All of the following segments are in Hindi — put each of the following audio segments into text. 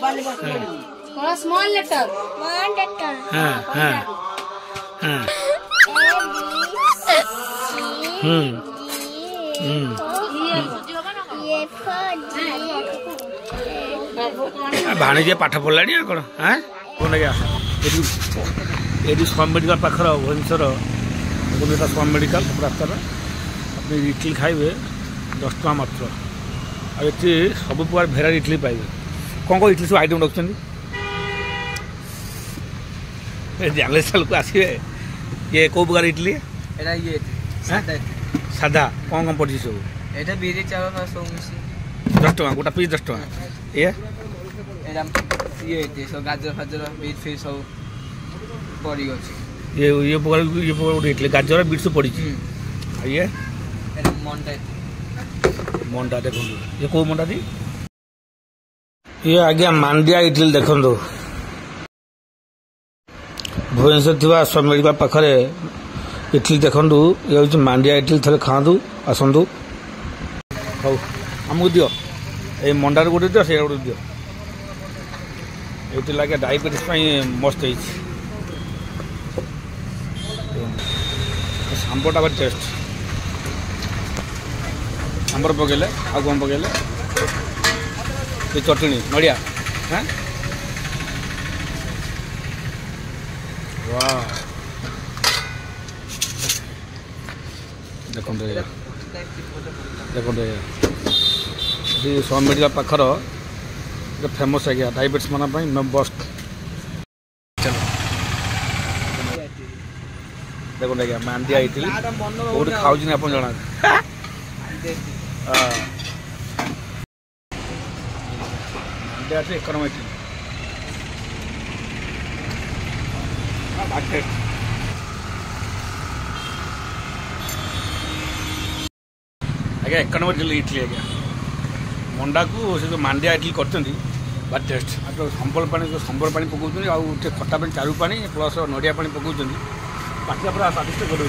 स्मॉल लेटर हाँ हाँ हाँ भाणीजे पाठ पढ़ला कौन हाँ कौन आज्ञा ये स्वामी मेडिकल पाखर भुवनेश्वर गुणिता स्वामी मेडिकल रास्तार अपनी इडली खाइबे 10 टका मात्र आठी सब प्रकार भेराइटी इडली पाइबे कौन कौन इडली सब आइटम रखुच्च जाले साल को आसवे ये कौ प्रकार इडली ये सादा कौन कौन पड़ी सब ये बिरी चावल सब 10 टका गोटा पीस 10 टका ये सब गाजर फाजर बीट फिट सब पड़ी अच्छी ये प्रकार इडली गाजर बीट सब पड़ी ये मंडा देखो ये कौ मंडा थी ये आज्ञा मांडिया इडली देखो भुवनेश्वर थी स्वामी मेडिकल पाखे इडली देखु ये हूँ मांडिया इडली थे खातु आसतु हौ आमको दियो ये मंडार गोटे दियो से गोटे दियो ये लगे डायबिटीज मस्त सांबरटा भारी टेस्ट सांबर पकड़े आ कौन पकड़े ये चटनी नड़िया हाँ वाह देखो स्वामी मेडिकल पाखर फेमस है डायबिटीज मन बेस्ट देखो आज्ञा मांडिया इडली कौट खाऊ आप जना मांडिया एक नंबर इडली आज्ञा एक नंबर इडली आज्ञा मंडा को से जो मांडिया इडली कर बात टेस्ट संबल पानी जो संबर पानी पकाउछन आउ खट्टा पानी चारू पानी प्लस नड़िया पानी पकाउछन पाटिया पूरा स्वादिष्ट कर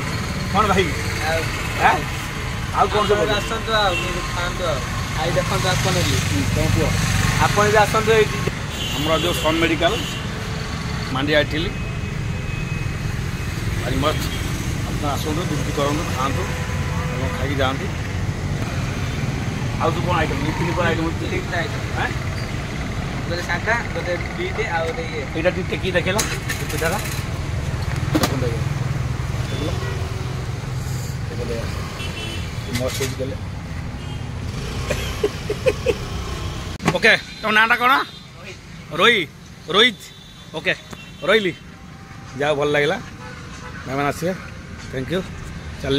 कौन भाई आउ कौन सब आसतु खातु आई देखो आपन भी आसतु हमारा जो स्वामी मेडिकल मांडिया इडली भारी मस्त अपना आसतु विजिट करूँ खातु खाई जातु आउ तो कौन आइटम कौन आइटम गोटे सादा गोटे बीट आउ गोटे ये टेकी देखेला पिठाटा मस्त गले ओके तुम नाटा कौन रोहित ओके रही जाओ भल लगे मैंने आसवे थैंक यू चल